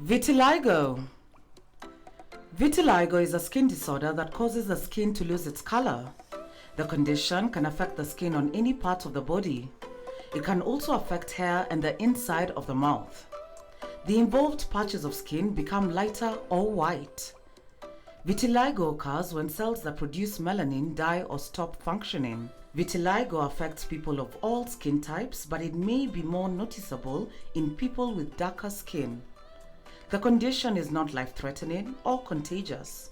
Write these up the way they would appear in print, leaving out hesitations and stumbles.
Vitiligo. Vitiligo is a skin disorder that causes the skin to lose its color. The condition can affect the skin on any part of the body. It can also affect hair and the inside of the mouth. The involved patches of skin become lighter or white. Vitiligo occurs when cells that produce melanin die or stop functioning. Vitiligo affects people of all skin types, but it may be more noticeable in people with darker skin. The condition is not life-threatening or contagious.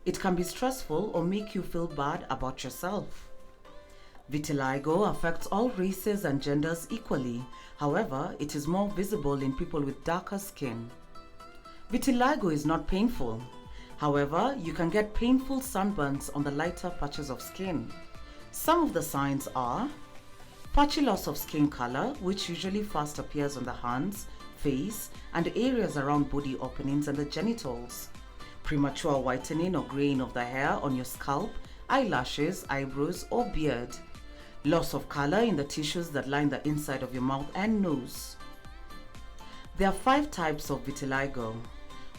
It can be stressful or make you feel bad about yourself. Vitiligo affects all races and genders equally. However, it is more visible in people with darker skin. Vitiligo is not painful. However, you can get painful sunburns on the lighter patches of skin. Some of the signs are patchy loss of skin color, which usually first appears on the hands, face, and areas around body openings and the genitals. Premature whitening or graying of the hair on your scalp, eyelashes, eyebrows, or beard. Loss of color in the tissues that line the inside of your mouth and nose. There are 5 types of vitiligo.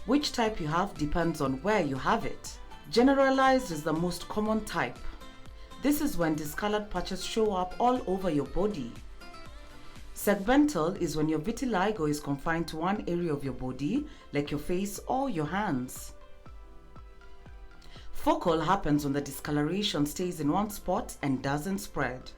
Which type you have depends on where you have it. Generalized is the most common type. This is when discolored patches show up all over your body. Segmental is when your vitiligo is confined to one area of your body, like your face or your hands. Focal happens when the discoloration stays in one spot and doesn't spread.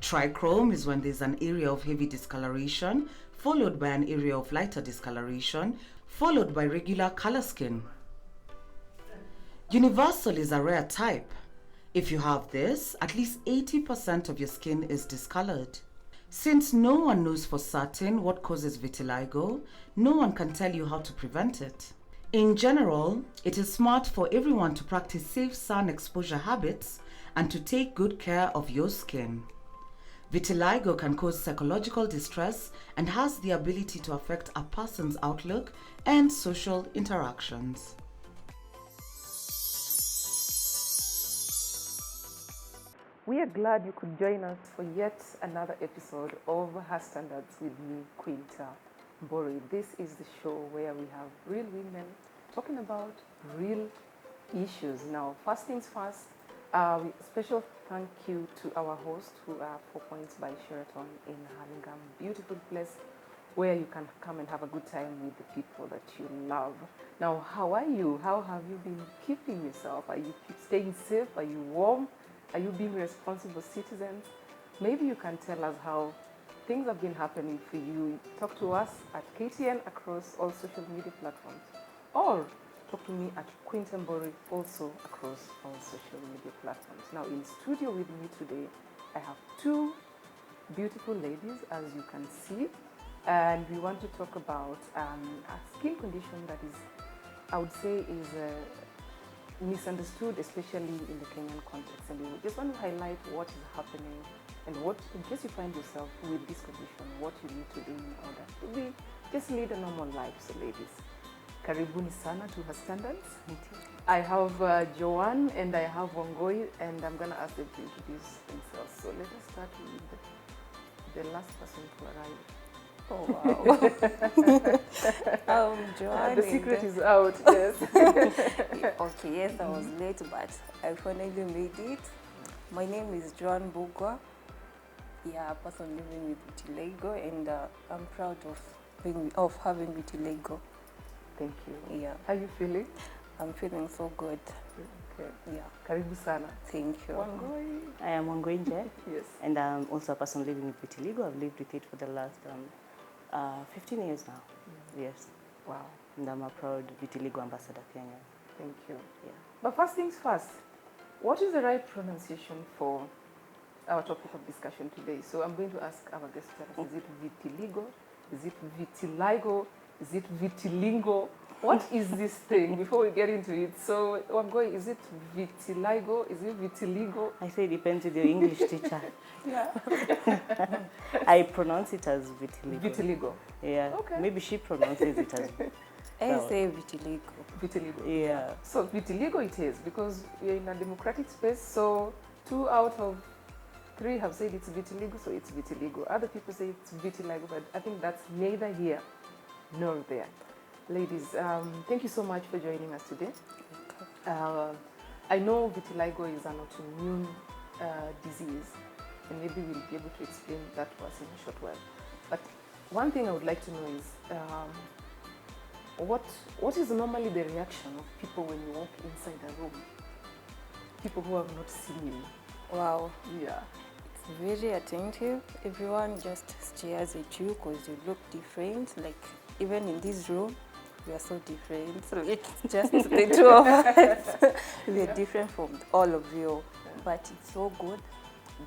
Trichrome is when there's an area of heavy discoloration, followed by an area of lighter discoloration, followed by regular color skin. Universal is a rare type. If you have this, at least 80% of your skin is discolored. Since no one knows for certain what causes vitiligo, no one can tell you how to prevent it. In general, it is smart for everyone to practice safe sun exposure habits and to take good care of your skin. Vitiligo can cause psychological distress and has the ability to affect a person's outlook and social interactions. We are glad you could join us for yet another episode of Her Standards with me, Quinta Mbori. This is the show where we have real women talking about real issues. Now, first things first, special thank you to our host who are 4 Points by Sheraton in Hurlingham. Beautiful place where you can come and have a good time with the people that you love. Now, how are you? How have you been keeping yourself? Are you staying safe? Are you warm? Are you being responsible citizens? Maybe you can tell us how things have been happening for you. Talk to us at KTN across all social media platforms, or talk to me at Quinta Mbori also across all social media platforms. Now in studio with me today, I have 2 beautiful ladies, as you can see, and we want to talk about a skin condition that is, I would say, is misunderstood, especially in the Kenyan context. And we just want to highlight what is happening and what, in case you find yourself with this condition, what you need to do in order to just lead a normal life. So ladies, karibuni sana to Her Standards. I have Joan and I have Wangui, and I'm going to ask them to introduce themselves. So let us start with the last person to arrive. Oh, wow. Joan. The secret is out, yes. Okay, yes, I was late, but I finally made it. My name is Joan Bugwa. Yeah, a person living with vitiligo, and I'm proud of having vitiligo. Thank you. Yeah. How are you feeling? I'm feeling so good. Okay. Yeah. Karibu sana. Thank you. Wangui. I am Wangui, Yes. and I'm also a person living with vitiligo. I've lived with it for the last 15 years now. Yes. Wow. And I'm a proud vitiligo ambassador, Kenya. Thank you. Yeah. But first things first, what is the right pronunciation for our topic of discussion today? So I'm going to ask our guest, is it vitiligo? Is it vitiligo? Is it vitilingo? What is this thing before we get into it? So I'm going, is it vitiligo? Is it vitiligo? I say it depends with your English teacher. Yeah. I pronounce it as vitiligo. Vitiligo. Yeah. Okay. Maybe she pronounces it as I say vitiligo. Vitiligo. Yeah. So vitiligo it is, because we're in a democratic space, so 2 out of 3 have said it's vitiligo, so it's vitiligo. Other people say it's vitiligo, but I think that's neither here nor there. Ladies, thank you so much for joining us today. I know vitiligo is an autoimmune disease, and maybe we'll be able to explain that to us in a short while. But one thing I would like to know is what is normally the reaction of people when you walk inside a room? People who have not seen you. Wow. Yeah. It's very attentive. Everyone just stares at you because you look different. Like, even in this room, we are so different. So it's just the two of us. We are different from all of you. But it's so good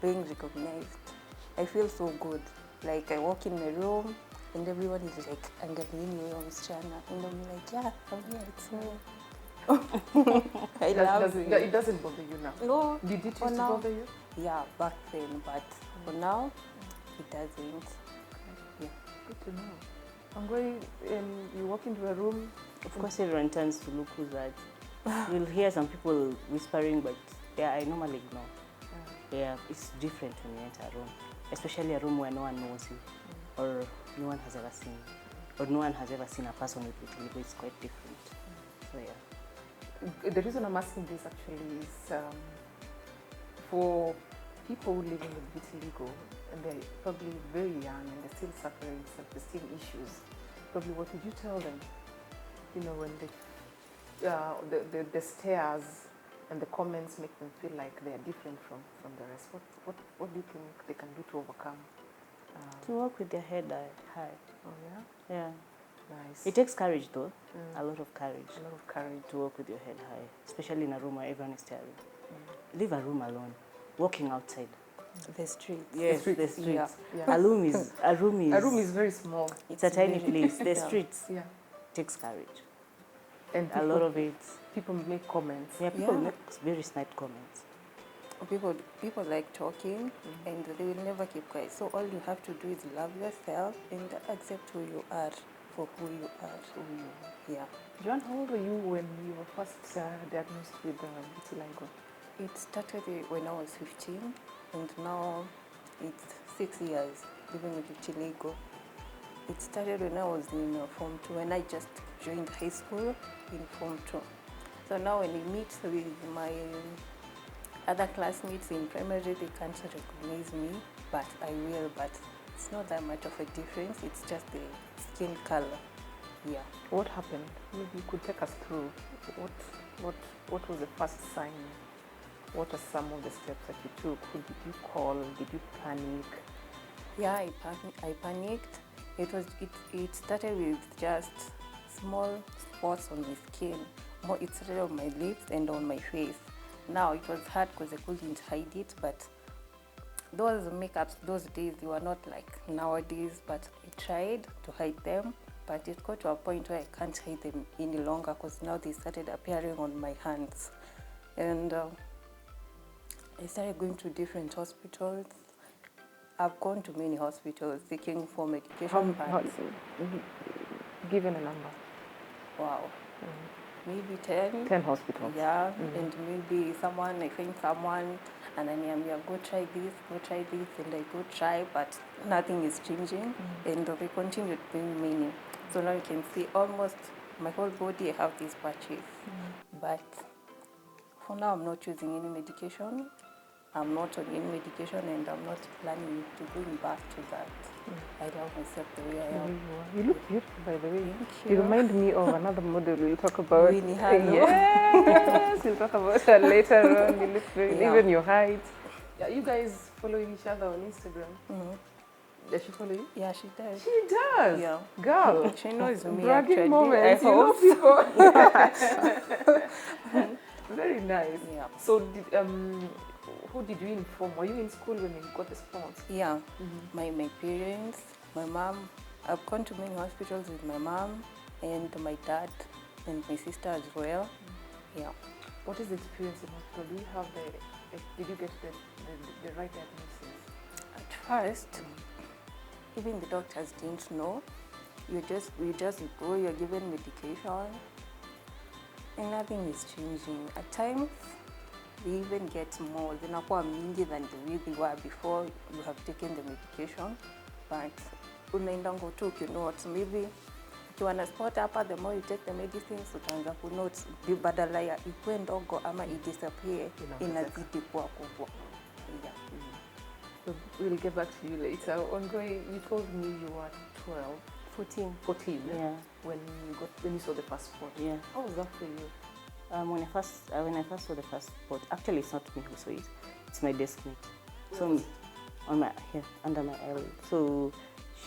being recognized. I feel so good. Like, I walk in my room and everyone is like, Angalini, you're msichana. And I'm like, yeah, I'm here, it's me. It doesn't bother you now? No. Did it used to bother you? Yeah, back then, but for now, it doesn't. Yeah. Good to know. Wangui, you walk into a room. Of course, everyone turns to look who's that. You'll hear some people whispering, but yeah, I normally ignore. Yeah, it's different when you enter a room, especially a room where no one knows you, or no one has ever seen you, or no one has ever seen a person with vitiligo. It's quite different. So yeah. The reason I'm asking this actually is for people living with vitiligo, and they're probably very young and they're still suffering self-esteem issues. Probably, what would you tell them? You know, when the stares and the comments make them feel like they are different from the rest. What do you think they can do to overcome? To walk with their head high. Oh yeah. Yeah. Nice. It takes courage though. A lot of courage. A lot of courage to walk with your head high, especially in a room where everyone is staring. Leave a room alone. Walking outside. The streets. Yes, the streets. Yeah. Yeah. A room is very small. It's a tiny place. The streets Yeah. takes courage. And A lot of it. people make comments. Yeah, people Yeah. make very snide comments. People like talking and they will never keep quiet. So all you have to do is love yourself and accept who you are for who you are. Yeah. Joan, how old were you when you were first diagnosed with vitiligo? It started when I was 15 and now it's 6 years living with Vitiligo. It started when I was in Form 2, when I just joined high school in Form 2. So now when I meet with my other classmates in primary, they can't recognize me, but I will, but it's not that much of a difference, it's just the skin color. Yeah. What happened? Maybe you could take us through. What was the first sign? What are some of the steps that you took? Who did you call? Did you panic? Yeah, I panicked. It started with just small spots on my skin. It started on my lips and on my face. Now it was hard because I couldn't hide it, but those makeups those days, they were not like nowadays, but I tried to hide them, but it got to a point where I can't hide them any longer because now they started appearing on my hands. And I started going to different hospitals. I've gone to many hospitals seeking for medication. Given a number. Wow. Maybe 10. 10 hospitals. Yeah, and maybe I find someone, and then I'm go try this, and I go try, but nothing is changing, and they continue being many. So now you can see almost my whole body, I have these patches. But for now, I'm not using any medication. I'm not on any medication, and I'm not planning to going back to that. I love myself the way I am. You look beautiful, by the way. Thank You you. remind me of another model we'll talk about. Winnie Harlow. Yes, we'll talk about her later on. You look very, Yeah. even your height. Yeah, you guys following each other on Instagram. Does she follow you? Yeah, she does. She does. Yeah. Girl. She knows me. Bragging Actually. moments. I You know hope. people. Very nice. Yeah. So, who did you inform? Were you in school when you got the response? Yeah, my parents, my mom. I've gone to many hospitals with my mom and my dad and my sister as well. Yeah. What is the experience in hospital? Do you have did you get the right diagnosis? At first, even the doctors didn't know. You just go, you're given medication, and nothing is changing. At times, they even get more. They're not mingi than the way they were before you have taken the medication. But unaenda tu, you know what, maybe ukiwa na spot hapa, the more you take the medicines utaanza kunote badala ya ikuwe ndogo ama idisappear inazidi kuwa kubwa. Yeah. So we'll get back to you later. Wangui, you told me you were 12, 14. Yeah. When you saw the first spot. Yeah. How was that for you? When I first saw the first spot, actually it's not me who saw it, it's my desk mate. So on my under my eyelid. So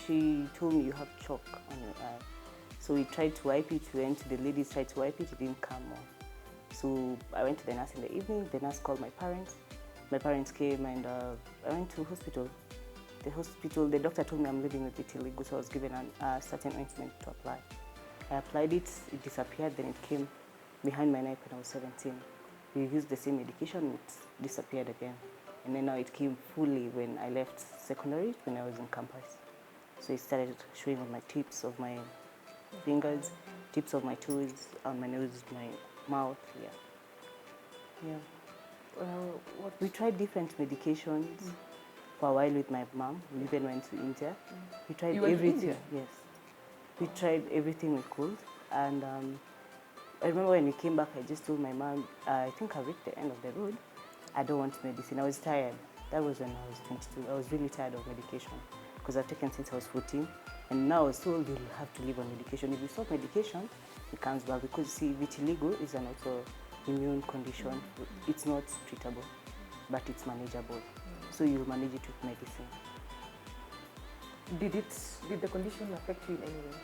she told me you have chalk on your eye. So we tried to wipe it. We went to the ladies, tried to wipe it. It didn't come off. So I went to the nurse in the evening. The nurse called my parents. My parents came and I went to hospital. The doctor told me I'm living with Vitiligo, so I was given a certain ointment to apply. I applied it. It disappeared. Then it came behind my neck when I was 17. We used the same medication. It disappeared again. And then now it came fully when I left secondary, when I was in campus. So it started showing on my tips of my fingers, tips of my toes, on my nose, my mouth, yeah. We tried different medications for a while with my mom. We even went to India. We tried everything. Yes. We tried everything we could. And I remember when we came back, I just told my mom, I think I reached the end of the road. I don't want medicine. I was tired. That was when I was 22. I was really tired of medication because I've taken since I was 14. And now I was told you'll have to live on medication. If you stop medication, it comes back because, see, vitiligo is an autoimmune condition. It's not treatable, but it's manageable. So you'll manage it with medicine. Did the condition affect you in any way?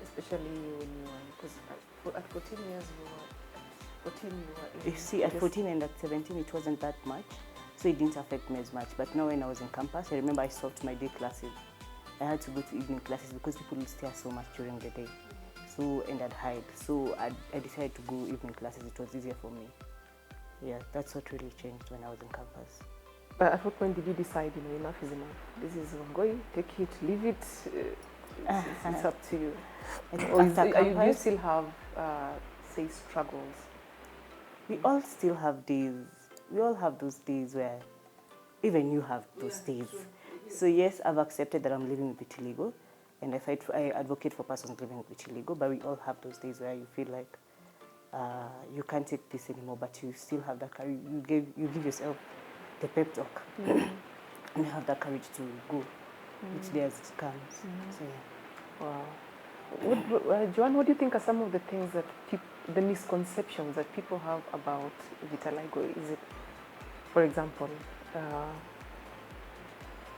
Especially when you were, because at 14 years you were... You see, at 14 and at 17, it wasn't that much. So it didn't affect me as much. But now when I was in campus, I remember I stopped my day classes. I had to go to evening classes because people would stare so much during the day. So, and I'd hide. So I decided to go evening classes. It was easier for me. Yeah, that's what really changed when I was in campus. But at what point did you decide, enough is enough? This is Wangui, take it, leave it. It's up to you. Or do you still have, say, struggles? We all still have days. We all have those days where even you have those days. So yes, I've accepted that I'm living with vitiligo, and I advocate for persons living with vitiligo, but we all have those days where you feel like you can't take this anymore, but you still have that courage. You give yourself the pep talk, and you have that courage to go each day as it comes. So yeah. Wow. Joan, what do you think are some of the things that the misconceptions that people have about vitiligo? Is it, for example,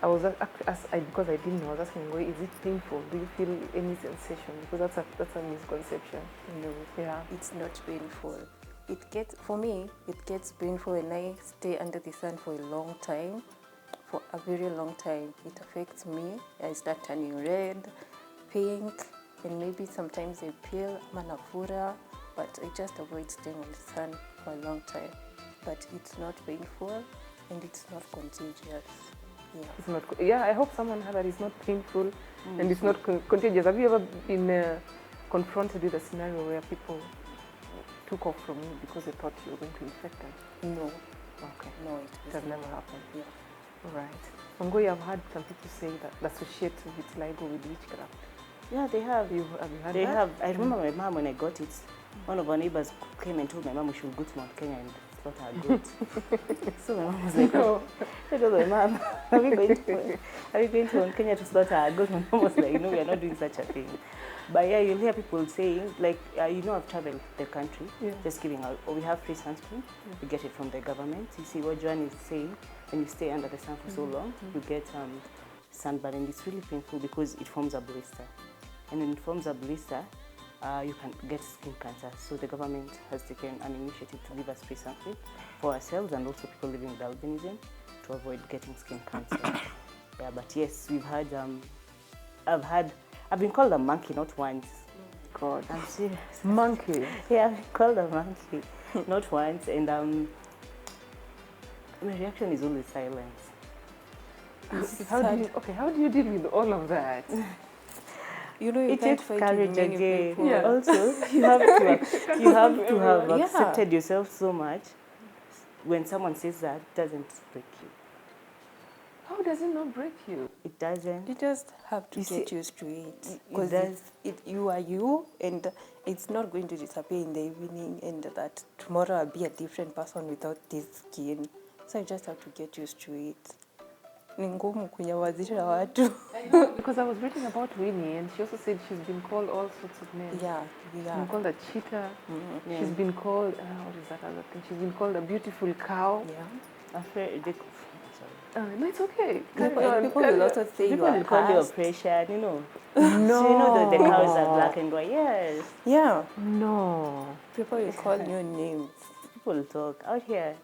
because I didn't know, I was asking, is it painful? Do you feel any sensation? Because that's a misconception. No, yeah, it's not painful. For me, it gets painful when I stay under the sun for a long time, for a very long time. It affects me. I start turning red, pink, and maybe sometimes I peel, manafura, but I just avoid staying on the sun for a long time. But it's not painful and it's not contagious. Yeah. It's not. Yeah, I hope someone heard that it's not painful and it's not contagious. Have you ever been confronted with a scenario where people took off from you because they thought you were going to infect them? No. Okay. No, it has never happened. Yeah. All right. Wangui, I've heard some people say that associate vitiligo with witchcraft. Yeah, they have. Have you heard They that? have. I remember my mom when I got it. One of our neighbors came and told my mom we should go to Mount Kenya and slaughter a goat. So my mom was like, No. I told my mom, are we going to Mount Kenya to slaughter a goat? My mom was like, no, we are not doing such a thing. But yeah, you'll hear people saying, like, I've traveled the country, just giving out, we have free sunscreen, we get it from the government. You see what Joan is saying, when you stay under the sun for so long, you get sunburn, and it's really painful because it forms a blister. And when it forms a blister, you can get skin cancer. So the government has taken an initiative to give us free sunscreen for ourselves and also people living with albinism to avoid getting skin cancer. Yeah, but yes, we've had, I've been called a monkey not once. God. I'm serious. Monkey? Yeah, I've been called a monkey not once, and my reaction is always silence. How do you deal with all of that? It takes courage again. Yeah. Also, you have to have accepted yourself so much. When someone says that, it doesn't break you. How does it not break you? It doesn't. You just have to You get see, used to it. it Because does. you are you, and it's not going to disappear in the evening, and that tomorrow I'll be a different person without this skin. So I just have to get used to it. Ni ngumu kunyamazisha watu. Because I was reading about Winnie, and she also said she's been called all sorts of names. Yeah, She's yeah. been called a cheetah. Yeah. She's been called, what is that other thing? She's been called a beautiful cow. Yeah. Afraid they, sorry. No, it's okay. People will also say you People are will call you cursed. oppression, you know. No. So you know that the cows are black and white. Yes. Yeah. No. People will call you names. People talk out here.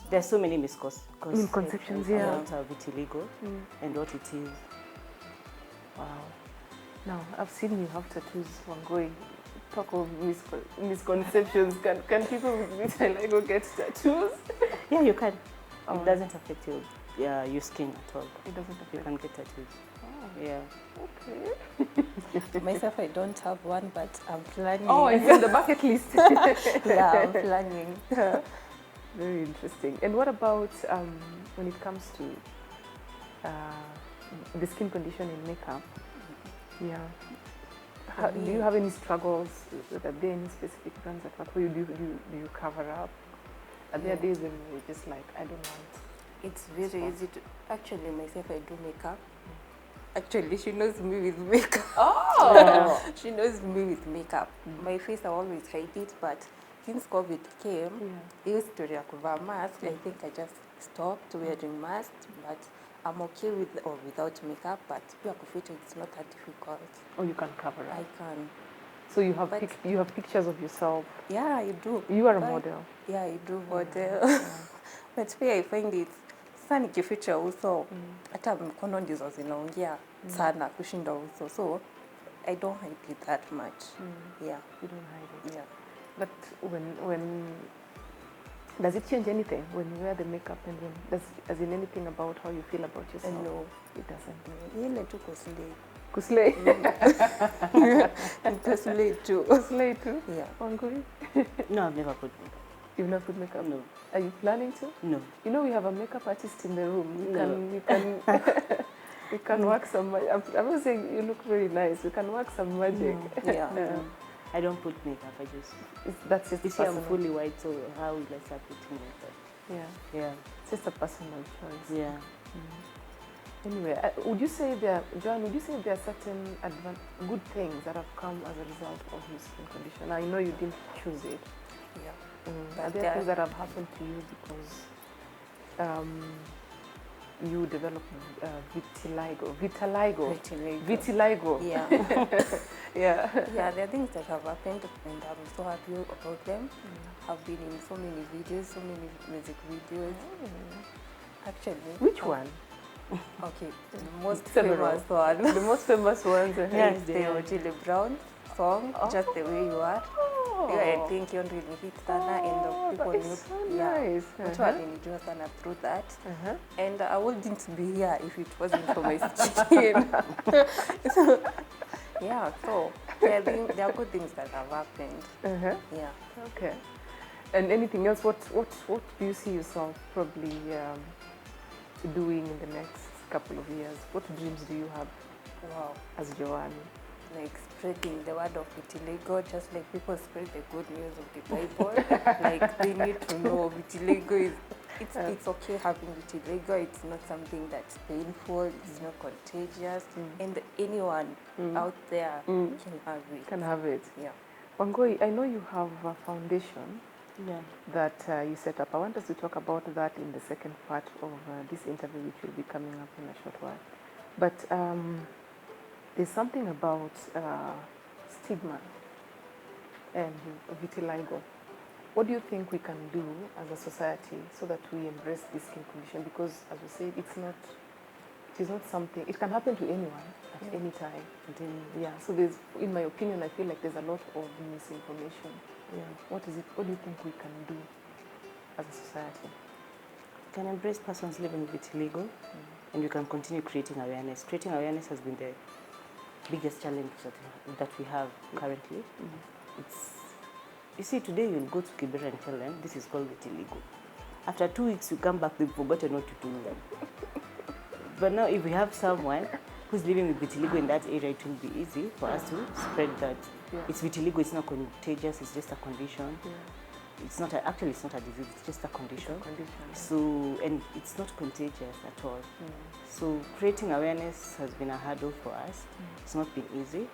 There's so many Misconceptions, yeah. about vitiligo and what it is. Wow. Now, I've seen you have tattoos, Wangui. Talk of misconceptions. Can people with vitiligo get tattoos? Yeah, you can. Oh. It doesn't affect your skin at all. It doesn't affect. You can get tattoos. Oh, Yeah. okay. Myself, I don't have one, but I'm planning. Oh, it's in the bucket list. Yeah, I'm planning. Very interesting. And what about when it comes to the skin condition in makeup? Yeah. Do you have any struggles? Are there any specific brands that work for you? Do you cover up? Are there days when you're just like, I don't want? It's very easy to. Actually, myself, I do makeup. Actually, she knows me with makeup. Oh! She knows me with makeup. My face, I always hide it, but since COVID came, hiyo story ya kuvaa mask, I think I just stopped wearing mask, but I'm okay with or without makeup, but pia kuficha, it's not that difficult. Oh, you can cover up. I can. So you have you have pictures of yourself. Yeah, I do. You are a But- model. Yeah, I do model. But pia I find it sasa nikificha uso hata mkono ndizo zinaongea sana kushinda uso, so I don't hide it that much. Yeah, You don't hide it. yeah. But when does it change anything when you wear the makeup, and when does in anything about how you feel about yourself? No, It doesn't. ni ile tu kuslay. Kuslay. Kuslay too. Kuslay too. Yeah. Wangui? No, I've never put makeup. You've not put makeup? No. Are you planning to? No. You know we have a makeup artist in the room. You No. can you can work some magic. I'm not saying you look very nice. You can work some magic. Yeah. I don't put makeup. I just. That's just You see, I'm personal. fully white, so how will I start putting makeup? Yeah. Yeah. It's just a personal choice. Yeah. Anyway, would you say Joan, would you say there are certain good things that have come as a result of your skin condition? I know you didn't choose it. Yeah. Are But there things that have happened to you because you developed vitiligo? Vitiligo. Yeah. Yeah. Yeah, there are things that have happened, and I'm so happy about them. I've been in so many videos, so many music videos. Actually. Which one? Okay, the most Several. famous one. The most famous ones. Yes, the Otile Brown song, Just the Way You Are. Yeah, I think you really hit sana, and the people that knew. is so Yeah, nice. watu walinijua sana through that. And I wouldn't be here if it wasn't for my skin. So, yeah, so I think there are good things that have happened. Yeah. Okay. And anything else? What do you see yourself probably doing in the next couple of years? What dreams do you have Wow. as Joan? Like spreading the word of Vitiligo, just like people spread the good news of the Bible. Like they need to know Vitiligo is, it's okay having Vitiligo. It's not something that's painful. It's not contagious, and anyone out there can have it. Can have it. Yeah. Wangui, I know you have a foundation Yeah. that you set up. I want us to talk about that in the second part of this interview, which will be coming up in a short while. But there's something about stigma and vitiligo. What do you think we can do as a society so that we embrace this skin condition? Because, as we said, it is not something, it can happen to anyone at any time. Yeah, so there's, in my opinion, I feel like there's a lot of misinformation. Yeah. What do you think we can do as a society? We can embrace persons living with vitiligo, and we can continue creating awareness. Creating awareness has been the biggest challenge that we have currently. You see, today you'll go to Kibera and tell them this is called vitiligo. After 2 weeks, you come back, they've forgotten what to do. But now, if we have someone who's living with vitiligo in that area, it will be easy for us to spread that. Yeah. It's vitiligo, it's not contagious, it's just a condition. Yeah. Actually, it's not a disease, it's just a condition. So, and it's not contagious at all. So, creating awareness has been a hurdle for us. It's not been easy,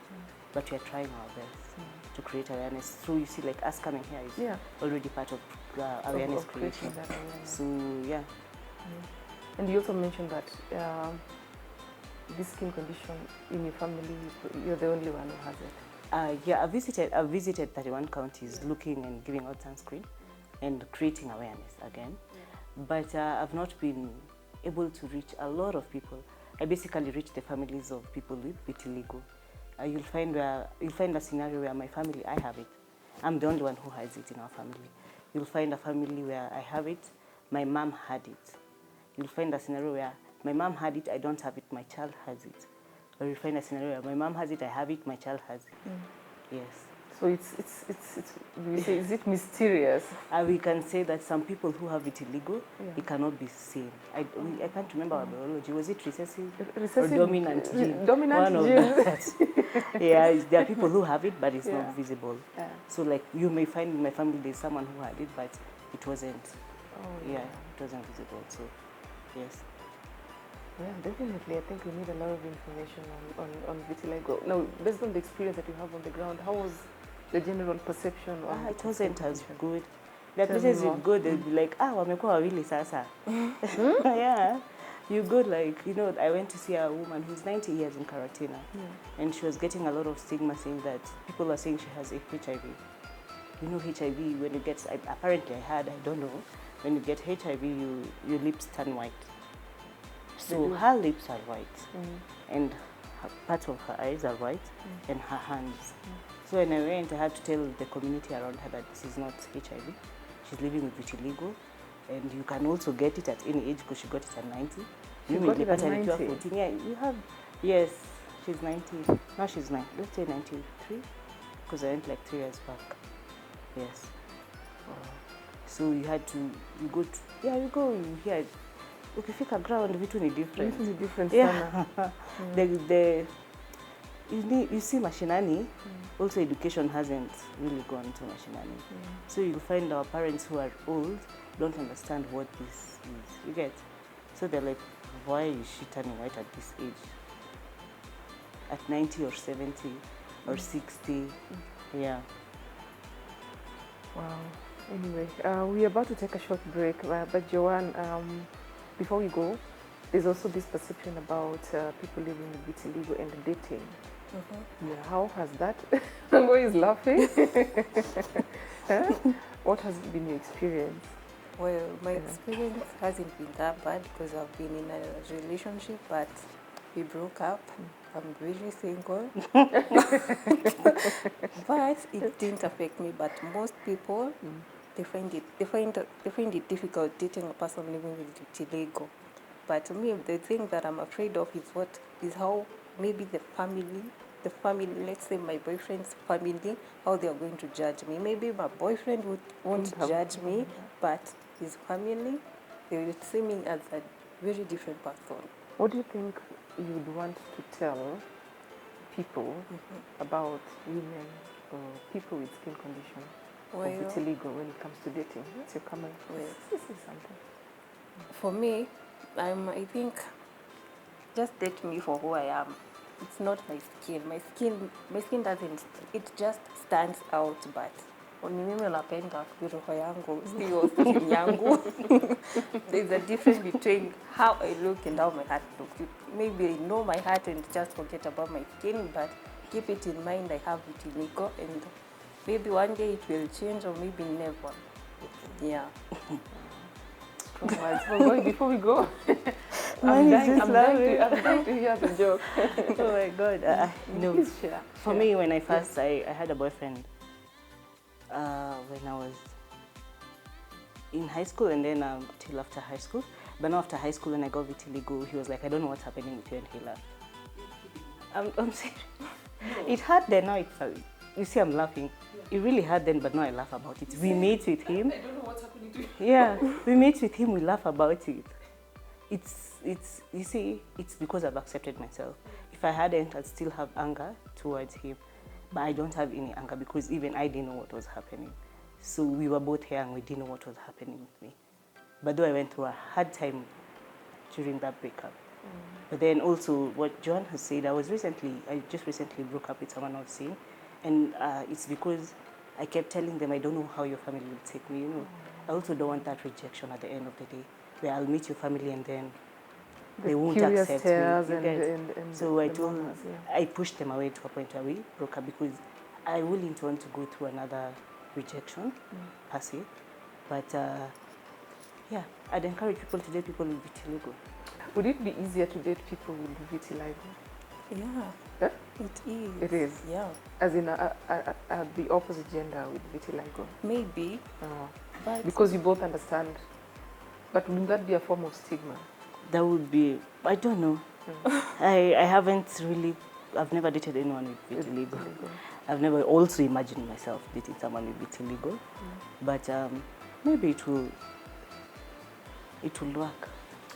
but we are trying our best to create awareness. Through, you see, like us coming here is already part of awareness creation. That awareness. So, yeah. And you also mentioned that this skin condition in your family, you're the only one who has it. Yeah, I've visited 31 counties looking and giving out sunscreen and creating awareness again. But I've not been able to reach a lot of people. I basically reach the families of people with vitiligo. You'll find a scenario where my family, I have it. I'm the only one who has it in our family. You'll find a family where I have it, my mom had it. You'll find a scenario where my mom had it, I don't have it, my child has it. Or you find a scenario where my mom has it, I have it, my child has it. Yes. So we say, is it mysterious? We can say that some people who have vitiligo, it cannot be seen. I can't remember our biology. Was it recessive or dominant gene? Dominant One gene. of that. Yeah, there are people who have it, but it's not visible. Yeah. So like you may find in my family there's someone who had it, but it wasn't. Oh, Yeah, it wasn't visible. So, yes. Yeah, definitely. I think we need a lot of information on vitiligo. Now, based on the experience that you have on the ground, how was the general perception? It wasn't as good. The Tell places me you more. go, they'll be like, wamekuwa wawili sasa. Yeah. You go like, I went to see a woman who's 90 years in Karatina, and she was getting a lot of stigma saying that people are saying she has HIV. You know, HIV, when you get, apparently I don't know, when you get HIV, your lips turn white. So her lips are white, and parts of her eyes are white, and her hands. So when I went, I had to tell the community around her that this is not HIV. She's living with vitiligo, and you can also get it at any age because she got it at 90. She got it at 14. 90? Yeah, you have, yes, she's 90. Now she's 9, let's say 93, because I went like 3 years back. Yes. So you had to, you hear, ukifika ground vitu ni different. Vitu ni different Yeah. sana. You see mashinani, also education hasn't really gone to mashinani. So you'll find our parents who are old don't understand what this is. You get? So they're like, why is she turning white at this age? At 90 or 70 or 60. Yeah. Wow. Anyway, we're about to take a short break, but Joan, before we go, there's also this perception about people living with vitiligo and dating. Yeah, how has that? Wangui is laughing. What has been your experience? Well, my experience hasn't been that bad because I've been in a relationship, but we broke up. I'm really single. But it didn't affect me. But most people, they find it difficult dating a person living with vitiligo. But to me, the thing that I'm afraid of is how maybe the family, let's say my boyfriend's family, how they are going to judge me. Maybe my boyfriend won't judge me, but his family, they will see me as a very different person. What do you think you would want to tell people about women or people with skin condition or vitiligo when it comes to dating? What's your comment? This is something. For me, I think just date me for who I am. It's not my skin. My skin doesn't. It just stands out. But ni mimi napenda roho yangu, sio skin yangu. There's a difference between how I look and how my heart looks. Maybe I know my heart and just forget about my skin, but keep it in mind. I have vitiligo, and maybe one day it will change, or maybe never. Yeah. Before we go, I'm dying to hear the joke. Oh my God. No. For me, when I first, I had a boyfriend when I was in high school, and then till after high school. But now after high school, when I got vitiligo, he was like, I don't know what's happening with you, and he left. I'm serious. It hurt then, now it's, you see I'm laughing. It really hurt then, but now I laugh about it. We meet with him. I don't know what's happening Yeah, we meet with him, we laugh about it. You see, it's because I've accepted myself. If I hadn't, I'd still have anger towards him. But I don't have any anger because even I didn't know what was happening. So we were both here and we didn't know what was happening with me. But though I went through a hard time during that breakup. But then also what Joan has said, I just recently broke up with someone I was seeing. And it's because I kept telling them, I don't know how your family will take me, you know. I also don't want that rejection at the end of the day, where I'll meet your family and then they won't accept me. So I pushed them away to a point where we broke up because I wouldn't want to go through another rejection, per se. But yeah, I'd encourage people to date people with vitiligo. Would it be easier to date people with vitiligo? Yeah, Huh? it is. It is? Yeah. As in the opposite gender with vitiligo? Maybe. But Because you both understand. But would that be a form of stigma? That would be, I don't know. I've never dated anyone with vitiligo. I've never also imagined myself dating someone with vitiligo. But maybe it will work.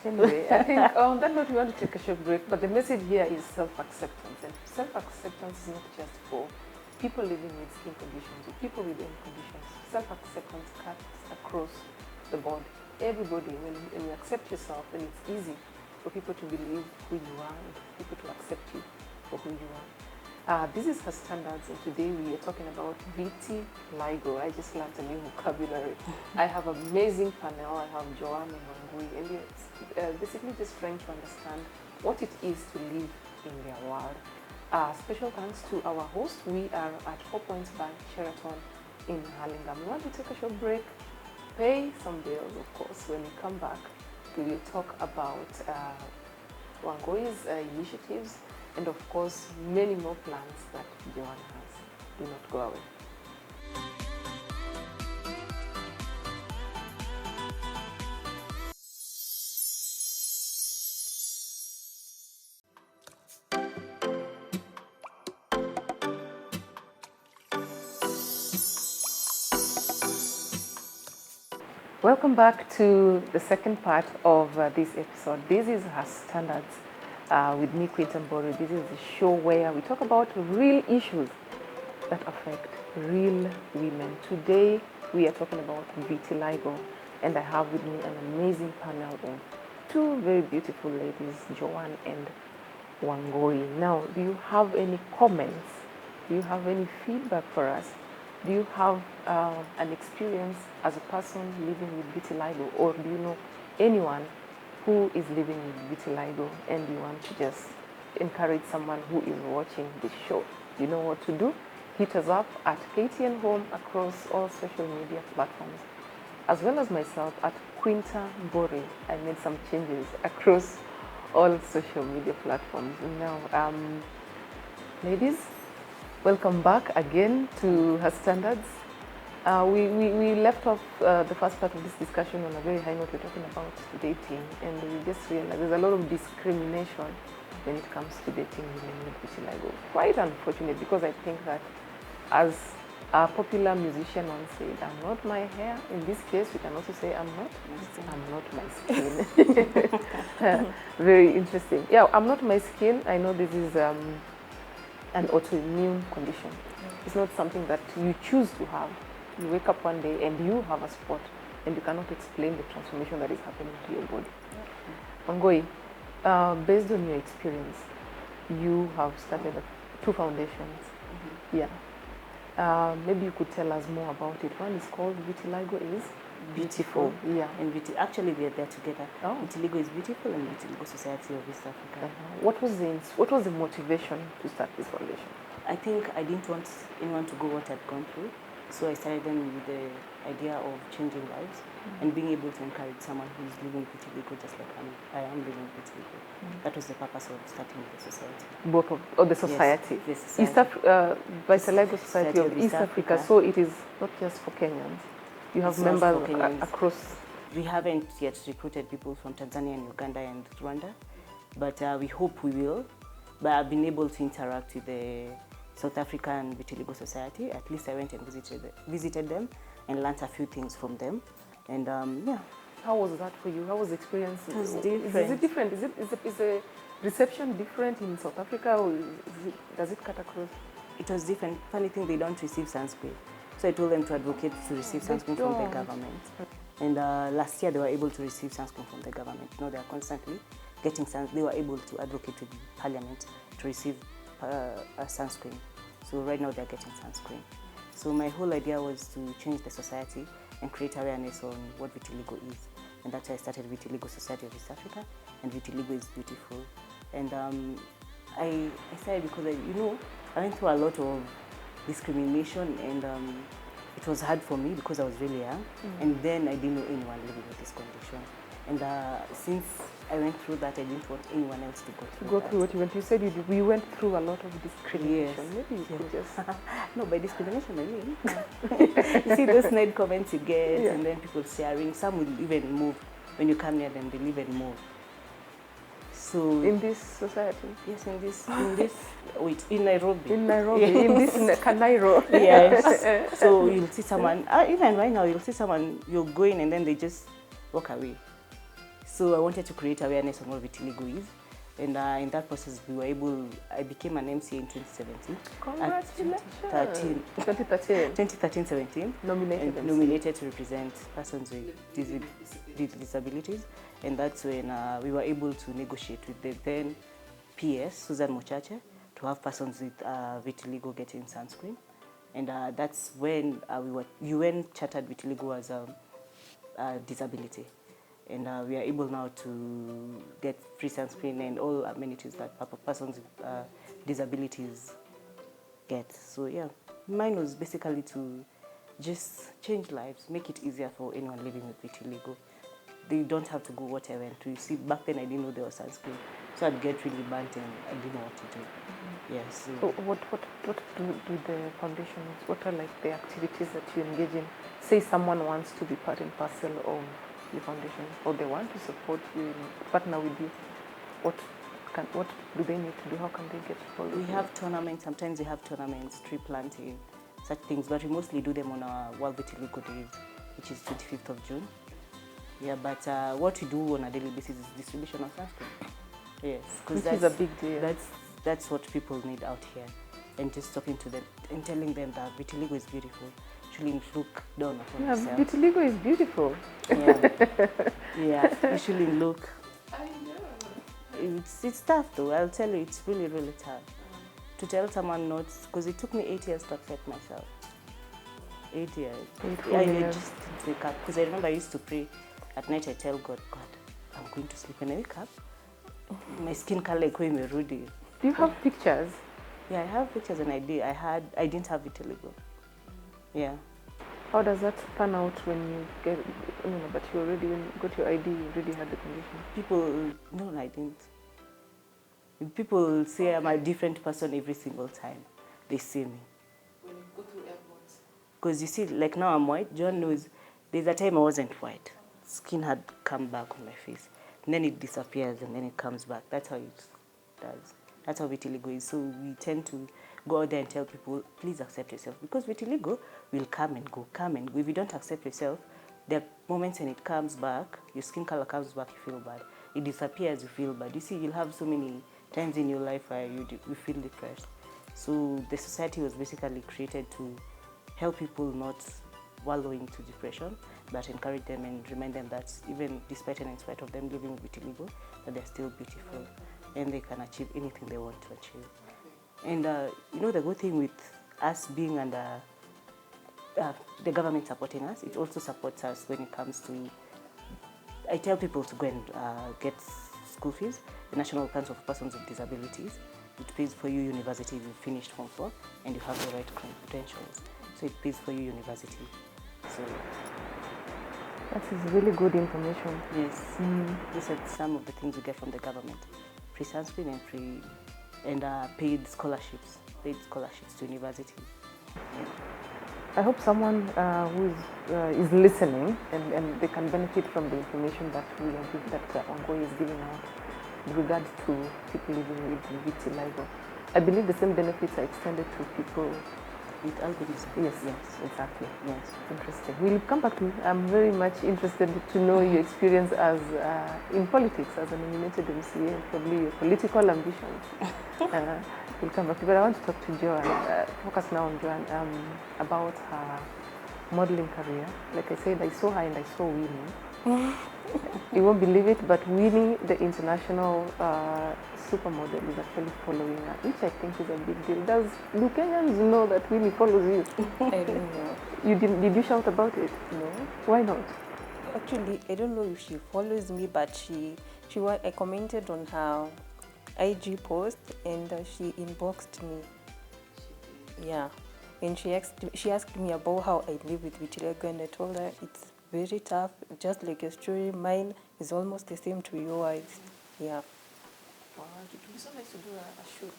Anyway, I think on that note we want to take a short break, but the message here is self-acceptance. And self-acceptance is not just for people living with skin conditions or people with any conditions. Self-acceptance cuts across the board. Everybody, when you accept yourself, then it's easy for people to believe who you are and for people to accept you for who you are. This is Her Standards, and today we are talking about vitiligo. I just learned a new vocabulary. I have an amazing panel. I have Joan and Wangui, and it's basically just trying to understand what it is to live in their world. Special thanks to our host. We are at 4 Points by Sheraton in Hurlingham. We want to take a short break, pay some bills, of course. When we come back, we will talk about Wangui's initiatives, and of course, many more plans that Joan has. Do not go away. Welcome back to the second part of this episode. This is Her Standards with me, Quinta Mbori. This is the show where we talk about real issues that affect real women. Today, we are talking about vitiligo, and I have with me an amazing panel of two very beautiful ladies, Joan and Wangui. Now, do you have any comments? Do you have any feedback for us? Do you have an experience as a person living with vitiligo, or do you know anyone who is living with vitiligo and you want to just encourage someone who is watching this show? You know what to do? Hit us up at KTN Home across all social media platforms, as well as myself at Quinta Mbori. I made some changes across all social media platforms. Now, ladies, welcome back again to Her Standards. We left off the first part of this discussion on a very high note. We're talking about dating, and we just realized there's a lot of discrimination when it comes to dating women with vitiligo. Quite unfortunate, because I think that, as a popular musician once said, I'm not my hair. In this case, we can also say I'm not my skin. Very interesting. Yeah, I'm not my skin. I know this is an autoimmune condition. It's not something that you choose to have. You wake up one day and you have a spot, and you cannot explain the transformation that is happening to your body. Wangui, based on your experience, you have started 2 foundations. Yeah. Maybe you could tell us more about it. One is called Vitiligo is Beautiful. Yeah. And actually they're there together. Oh. Vitiligo is Beautiful and Vitiligo Society of East Africa. What was the motivation to start this foundation? I think I didn't want anyone to go what I'd gone through. So I started them with the idea of changing lives and being able to encourage someone who's living with vitiligo just like I am living with vitiligo. That was the purpose of starting the society. Both of the society? Yes, the society. Vitiligo Society of East Africa. So it is not just for Kenyans. You have members across. We haven't yet recruited people from Tanzania and Uganda and Rwanda, but we hope we will. But I've been able to interact with the South African Vitiligo Society. At least I went and visited them and learned a few things from them. And yeah. How was that for you? How was the experience? It was Is different. it different? Is the reception different in South Africa, or does it cut across? It was different. Funny thing, they don't receive sunscreen. So I told them to advocate to receive sunscreen from the government. And last year they were able to receive sunscreen from the government. You know, they are constantly getting they were able to advocate to the parliament to receive a sunscreen. So right now they're getting sunscreen. So my whole idea was to change the society and create awareness on what vitiligo is. And that's why I started Vitiligo Society of East Africa, and Vitiligo is beautiful. And I started because, I went through a lot of discrimination, and it was hard for me because I was really young. And then I didn't know anyone living with this condition. And since I went through that, I didn't want anyone else to go through what you went. You said we went through a lot of discrimination. Yes. Maybe you could just... No, by discrimination I mean, you see those nice comments you get, and then people sharing. Some will even move. When you come near them, they'll even move. So in this society? Yes, in Nairobi. In Nairobi, yes. In this Kanairo. Yes. So you'll see someone, even right now, you'll see someone, you're going and then they just walk away. So I wanted to create awareness on what vitiligo is. And in that process, I became an MC in 2017. Congratulations. 2013-17. Nominated to represent persons with disabilities. And that's when we were able to negotiate with the then PS, Susan Mochache, to have persons with vitiligo getting sunscreen. And that's when UN chartered vitiligo as a disability. And we are able now to get free sunscreen and all amenities that persons with disabilities get. So yeah, mine was basically to just change lives, make it easier for anyone living with vitiligo. They don't have to go what I went through. You see, back then I didn't know there was sunscreen, so I'd get really burnt and I didn't know what to do. Yes. So what do the foundations? What are like the activities that you engage in? Say someone wants to be part and parcel of the foundation, or they want to support you, partner with you. What do they need to do? How can they get involved? We have tournaments. Sometimes we have tournaments, tree planting, such things. But we mostly do them on our World Vitiligo Days, which is 25th of June. Yeah, but what we do on a daily basis is distribution of sunscreen. Yes, because that's a big deal. That's what people need out here, and just talking to them and telling them that vitiligo is beautiful. Shouldn't look down upon yourself. Vitiligo is beautiful. Yeah. You shouldn't look. I know. It's tough though. I'll tell you, it's really, really tough. To tell someone not, because it took me 8 years to accept myself. 8 years. I just didn't wake up. Because I remember I used to pray at night. I tell God, I'm going to sleep. When I wake up, my skin color is going rudy. Do you have pictures? Yeah, I have pictures, and I didn't have vitiligo. Yeah. How does that pan out when you get? But you already, when you got your ID, you already had the condition. No, I didn't. People say I'm a different person every single time they see me. When you go through airports. Because you see, like now I'm white. Joan knows. There's a time I wasn't white. Skin had come back on my face, and then it disappears, and then it comes back. That's how it does. That's how vitiligo is. So we tend to go out there and tell people, please accept yourself. Because vitiligo will come and go. If you don't accept yourself, there are moments when it comes back, your skin color comes back, you feel bad. It disappears, you feel bad. You see, you'll have so many times in your life where you feel depressed. So the society was basically created to help people not wallow into depression, but encourage them and remind them that even despite and in spite of them living with vitiligo, that they're still beautiful and they can achieve anything they want to achieve. And the good thing with us being under the government supporting us, it also supports us when it comes to, I tell people to go and get school fees. The National Council for Persons with Disabilities, it pays for you university if you finished Form 4 and you have the right credentials. So it pays for you university. So that is really good information. Yes. These are some of the things we get from the government. Free sunscreen and free paid scholarships to universities. Yeah. I hope someone who is listening and they can benefit from the information that Wangui is giving out with regard to people living with vitiligo. I believe the same benefits are extended to people With albinism. Yes, Yes. exactly. Yes. Interesting. We'll come back to. I'm very much interested to know your experience as in politics as a nominated MCA and probably your political ambitions. We'll come back to. But I want to talk to Joan. Focus now on Joan about her modeling career. Like I said, I saw her and I saw Winnie. You won't believe it, but Winnie, the international supermodel, is actually following her, which I think is a big deal. Do Kenyans know that Winnie follows you? I don't know. You did you shout about it? No. Why not? Actually, I don't know if she follows me, but I commented on her IG post and she inboxed me. Yeah, and she asked me about how I live with vitiligo, and I told her it's very tough, just like your story. Mine is almost the same to yours. Yeah. Wow, it would be so nice to do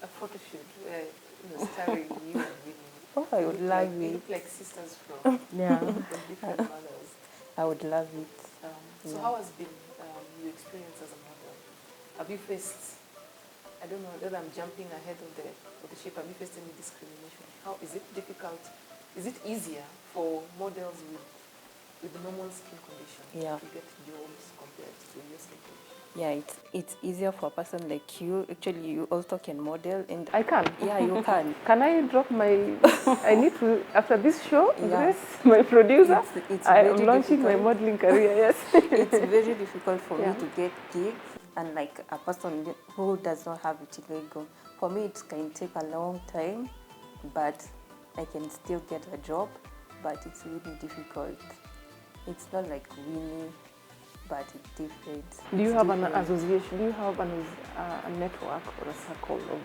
a photo shoot starring you and Winnie. Oh, I would love You it. look like sisters from Yeah. different mothers. I would love it. So Yeah. how has been your experience as a model? Have you faced, I don't know whether I'm jumping ahead of the ship, have you faced any discrimination? How is it difficult? Is it easier for models with normal skin condition Yeah. to get jobs compared to your skin condition? Yeah, it's easier for a person like you. Actually, you also can model, and I can. yeah, you can. Can I drop my? I need to after this show. Yeah. Grace, my producer. It's I very am launching my difficult. modeling career. Yes. It's very difficult for Yeah. me to get gigs, and like a person who does not have vitiligo. For me, it can take a long time, but I can still get a job. But it's really difficult. It's not like Winnie, but it's different. Do you It's have an different. association? Do you have a network or a circle of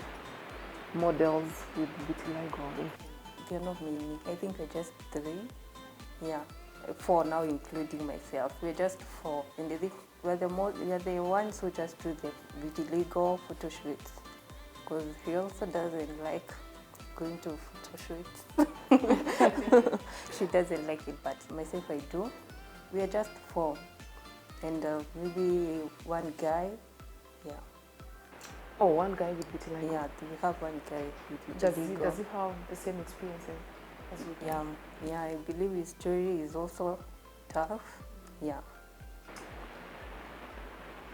models with vitiligo? They're not many. I think we're just 3. Yeah, 4 now, including myself. We're just 4, and I think we're the ones who just do the vitiligo photo shoots, because he also doesn't like going to photo shoots. She doesn't like it, but myself I do. We are just 4, and maybe one guy. Yeah, Oh, one guy with vitiligo. yeah. We have one guy with Does vitiligo. he have the same experience as you? do? Yeah. I believe his story is also tough. Yeah.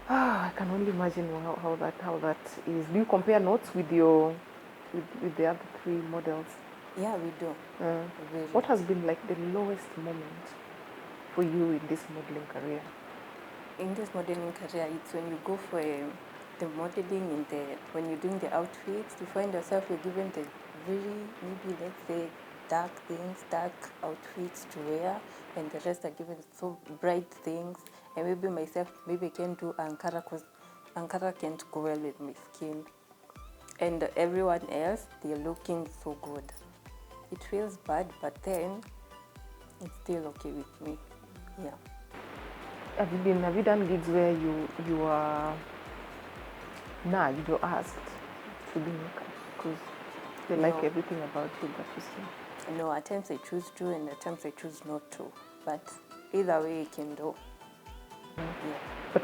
I can only imagine how that is. Do you compare notes with with the other 3 models? Yeah, we do. Very. What has been like the lowest moment for you in this modeling career? In this modeling career, it's when you go for the modeling when you're doing the outfits, you find yourself you're given the very, maybe let's say dark things, dark outfits to wear, and the rest are given so bright things. And maybe myself, maybe I can do Ankara because Ankara can't go well with my skin. And everyone else, they're looking so good. It feels bad, but then it's still okay with me. Yeah. Have you done gigs where you are nagged or asked to do makeup because they like No. everything about you but you still? No, at times I choose to, and at times I choose not to. But either way, I can do. Yeah. But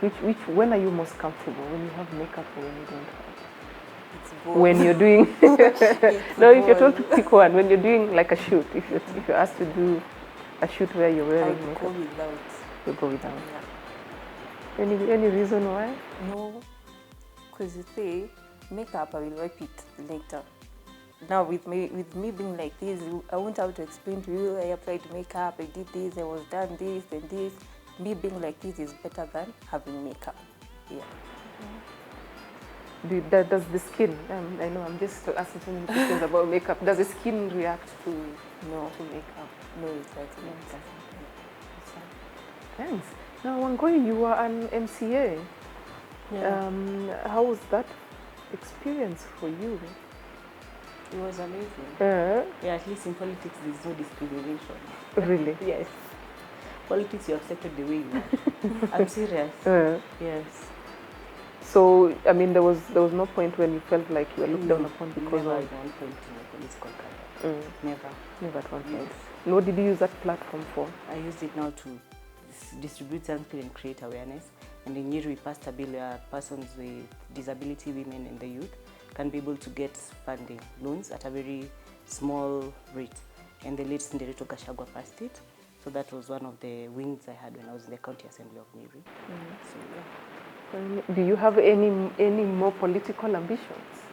when are you most comfortable? When you have makeup or when you don't have? It's both. When you're doing It's no, if you're told to both. pick one, when you're doing like a shoot, if you're asked to do a shoot where you're I wearing would makeup, go without. you go without. Yeah. Any reason why? No, because you see, makeup I will wipe it later. Now with me being like this, I won't have to explain to you. I applied makeup, I did this, I was done this and this. Me being like this is better than having makeup. Yeah. Does the skin? I know I'm just asking so many questions about makeup. Does the skin react to makeup? No, exactly. Thanks. Now, Wangui, you are an MCA. Yeah. How was that experience for you? It was amazing. Uh, Yeah, at least in politics there's no discrimination. really? Yes. Politics, you're accepted the way you are. I'm serious. Yes. So, I mean, there was no point when you felt like you were looked down upon because Never of... at one point in a political career. Never. Never at one point. Yes. And what did you use that platform for? I used it now to distribute sunscreen and create awareness. And in Nyeri, we passed a bill where persons with disability, women and the youth can be able to get funding, loans at a very small rate. and the late Cinderito Gashagwa passed it. So that was one of the wins I had when I was in the County Assembly of Nyeri. So yeah. Do you have any more political ambitions?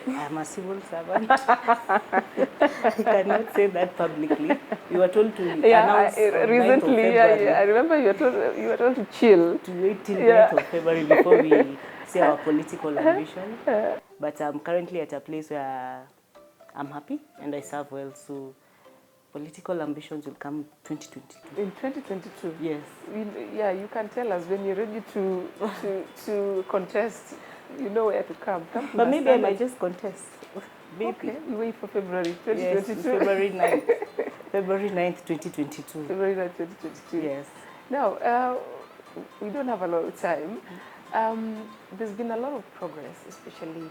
I'm a civil servant. I cannot say that publicly. We were told to announce on 9th of recently, February. I remember you were told to chill. To wait till 9th of February before we say our political ambition. But I'm currently at a place where I'm happy and I serve well. So political ambitions will come 2022. In 2022? Yes. Yeah, you can tell us when you're ready to contest. You know where to come. But maybe I might just contest. Maybe. Okay, you wait for February 2022. Yes, February 9th. February 9th, 2022. February 9th, 2022. Yes. Now, we don't have a lot of time. There's been a lot of progress, especially in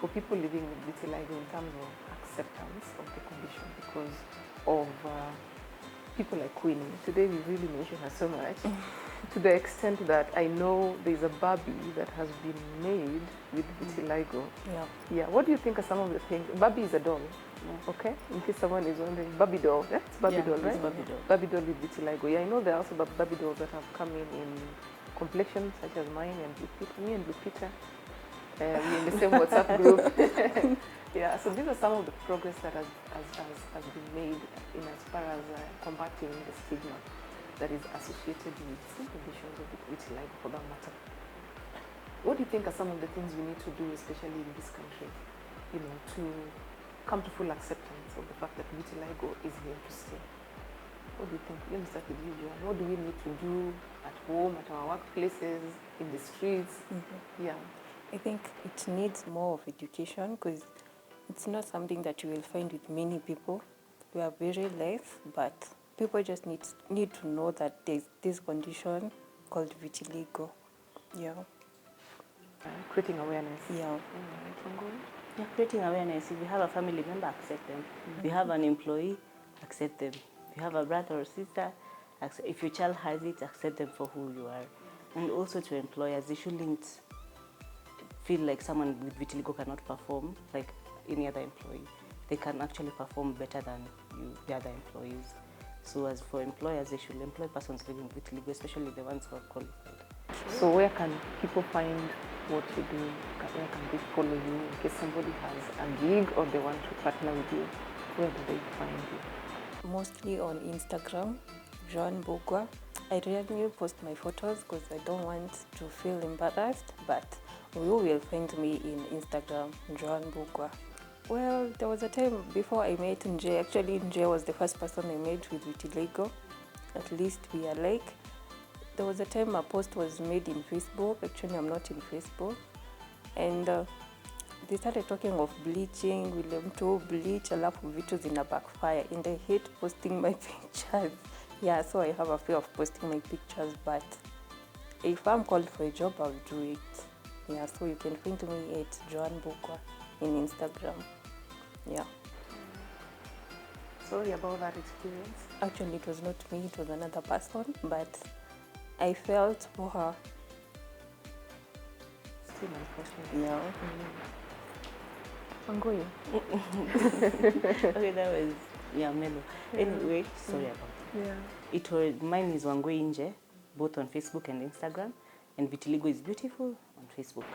for people living with vitiligo in terms of acceptance of the condition because of people like Queenie. Today we really mention her so much. To the extent that I know there's a Barbie that has been made with vitiligo. Yeah. Yeah. What do you think are some of the things? Barbie is a doll. Yeah. Okay. In case someone is wondering, Barbie doll. Yeah? It's Barbie doll, right? It's Barbie doll. Barbie doll with vitiligo. Yeah, I know there are also Barbie dolls that have come in complexions such as mine and me and Lupita. We're in the same WhatsApp group. Yeah. So these are some of the progress that has been made in as far as combating the stigma that is associated with some conditions of vitiligo for that matter. What do you think are some of the things we need to do, especially in this country, to come to full acceptance of the fact that vitiligo is here to stay? What do you think? Let me start with you, Joan. What do we need to do at home, at our workplaces, in the streets? Mm-hmm. Yeah. I think it needs more of education because it's not something that you will find with many people. We are very less, but people just need to know that there's this condition called vitiligo. Yeah. Creating awareness. Yeah. Yeah, creating awareness. If you have a family member, accept them. If you have an employee, accept them. If you have a brother or sister, if your child has it, accept them for who you are. And also to employers, they shouldn't feel like someone with vitiligo cannot perform like any other employee. They can actually perform better than the other employees. So as for employers, they should employ persons living with vitiligo, especially the ones who are qualified. So where can people find what you do? Where can they follow you in case somebody has a gig or they want to partner with you? Where do they find you? Mostly on Instagram, Joan Bugwa. I rarely post my photos because I don't want to feel embarrassed, but you will find me in Instagram, Joan Bugwa. Well, there was a time before I met Nje. Actually, Nje was the first person I met with vitiligo. At least we are like. There was a time a post was made in Facebook. Actually, I'm not in Facebook. And they started talking of bleaching, William to bleach, alafu vitu zina backfire. And I hate posting my pictures. Yeah, so I have a fear of posting my pictures. But if I'm called for a job, I'll do it. Yeah, so you can find me at Joan Bukwa in Instagram. Yeah. Sorry about that experience. Actually, it was not me, it was another person, but I felt for her. Still unfortunate. Yeah. Wangui. Okay, that was mellow. Anyway, sorry about that. Yeah. It was mine is Wangui Nje, both on Facebook and Instagram, and Vitiligo is beautiful on Facebook.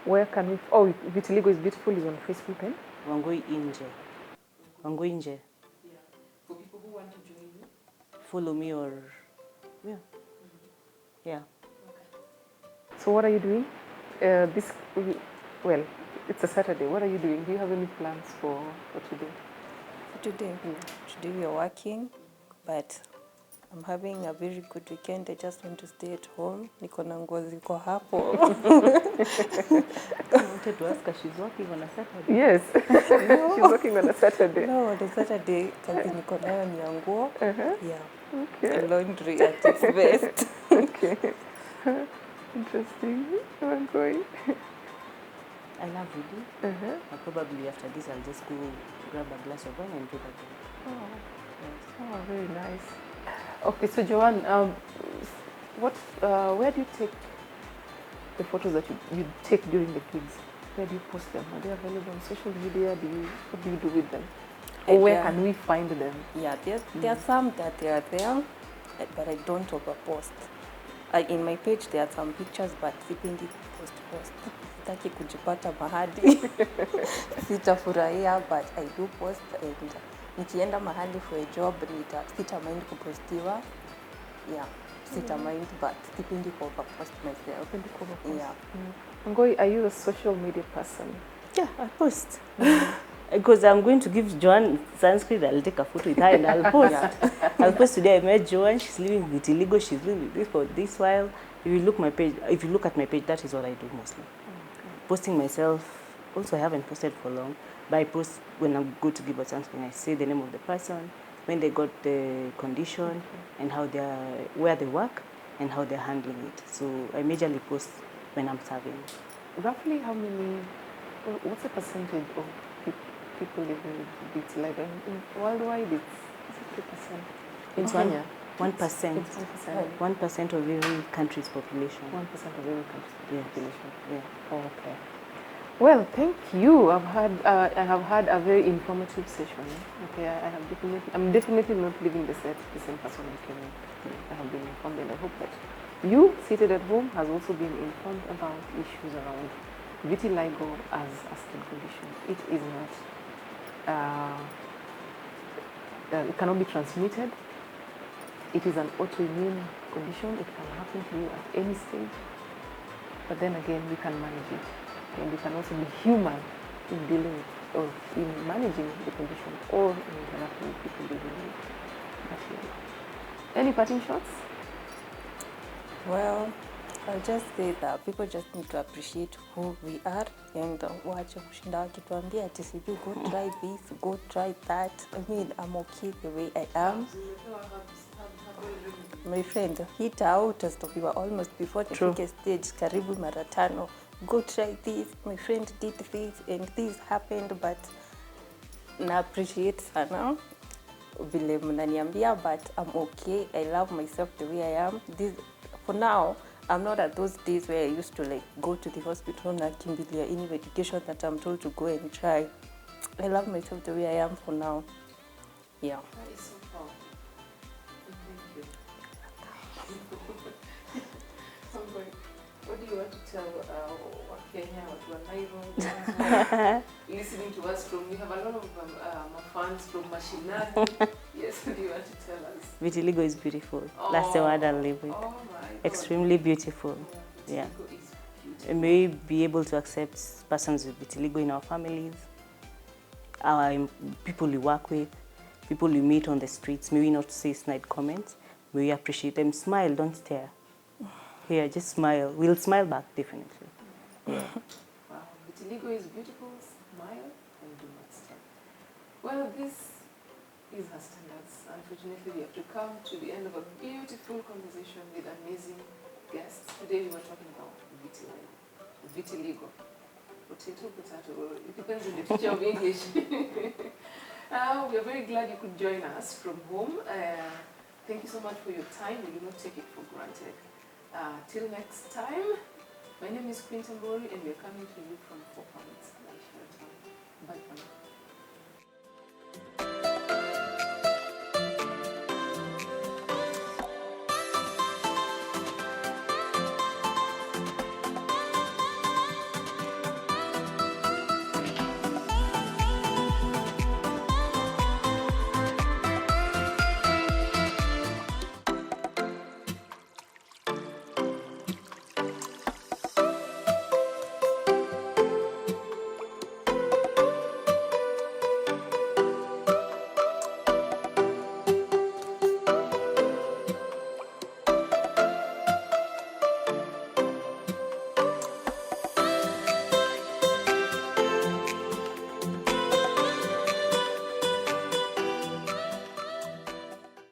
Where can we? Oh, Vitiligo is beautiful is on Facebook, eh? Wangui Nje. Wangui Nje. Yeah. For people who want to join you. Follow me or yeah. Okay. So what are you doing? Well, it's a Saturday. What are you doing? Do you have any plans for today? Today we are working, but I'm having a very good weekend. I just want to stay at home. Niko na nguo ziko hapo. I wanted to ask her, she's working on a Saturday. Yes. No. She's working on a Saturday. No, on a Saturday, kazi niko nayo ni ya nguo. Yeah. Okay. Laundry at its best. Okay. Interesting. I'm going. I love reading. And probably after this, I'll just go grab a glass of wine and do that. Oh. Yes. Oh, very nice. Okay, so Joan, where do you take the photos that you take during the gigs? Where do you post them? Are they available on social media? What do you do with them? Or where can we find them? Yeah, there are some that they are there, but I don't overpost. In my page there are some pictures, but sipendi post. Sitaki kujipata mahali. Sitafurahia, but I do post, and nikienda mahali for a job sita mind kupostiwa. Yeah, sita mind, but sipendi overpost myself. Yeah. Wangui, are you a social media person? Yeah, I post. Because I'm going to give Joan sunscreen, I'll take a photo with her and I'll post. I'll post today. I met Joan, she's living with Vitiligo, she's living with this for this while. If you look at my page, that is what I do mostly. Posting myself. Also, I haven't posted for long, but I post when I go to give a sunscreen. I say the name of the person, when they got the condition, and where they work, and how they're handling it. So I majorly post when I'm serving. Roughly how many, what's the percentage of people living with vitiligo? Worldwide, it's 3%. In Kenya? 1%. 1% of every country's population. 1% of every country's population. Yeah. Oh, okay. Well, thank you. I have had a very informative session. Okay, I'm definitely not leaving the same person I came in. I have been informed, and I hope that you, seated at home, has also been informed about issues around vitiligo as a skin condition. It is not. It cannot be transmitted. It is an autoimmune condition. It can happen to you at any stage. But then again, we can manage it. And we can also be human in dealing with, or in managing the condition, or in interacting with people living with vitiligo. Any parting shots? Well, I'll just say that people just need to appreciate who we are, and wache kushinda wakituambia ati sijui go try this, go try that. I mean, I'm okay the way I am. My friend, hit out we were almost before the biggest stage, karibu mara 5. Go try this, my friend did this, and this happened, but na appreciate sana vile mnaniambia, but I'm okay. I love myself the way I am. For now, I'm not at those days where I used to like go to the hospital na kimbilia any medication that I'm told to go and try. I love myself the way I am for now. Yeah. That is so powerful. Thank you. What do you want to tell Kenya, Nairobi, listening to us from? We have a lot of fans from Mashinani. Yes, what do you want to tell us? Vitiligo is beautiful. That's the word I'll live with. Oh my God. Extremely beautiful. Yeah. And may we be able to accept persons with vitiligo in our families, our people we work with, people we meet on the streets. May we not say snide comments. May we appreciate them. Smile, don't stare. Here, just smile. We'll smile back, definitely. Yeah. Wow, vitiligo is beautiful. Smile and do not stare. Well, this is her standards. Unfortunately, we have to come to the end of a beautiful conversation with amazing guests. Today we were talking about vitiligo. Potato. It depends on the teacher of English. We are very glad you could join us from home. Thank you so much for your time. We do not take it for granted. Till next time, my name is Quinton Bori, and we are coming to you from 4 Points. Bye for now.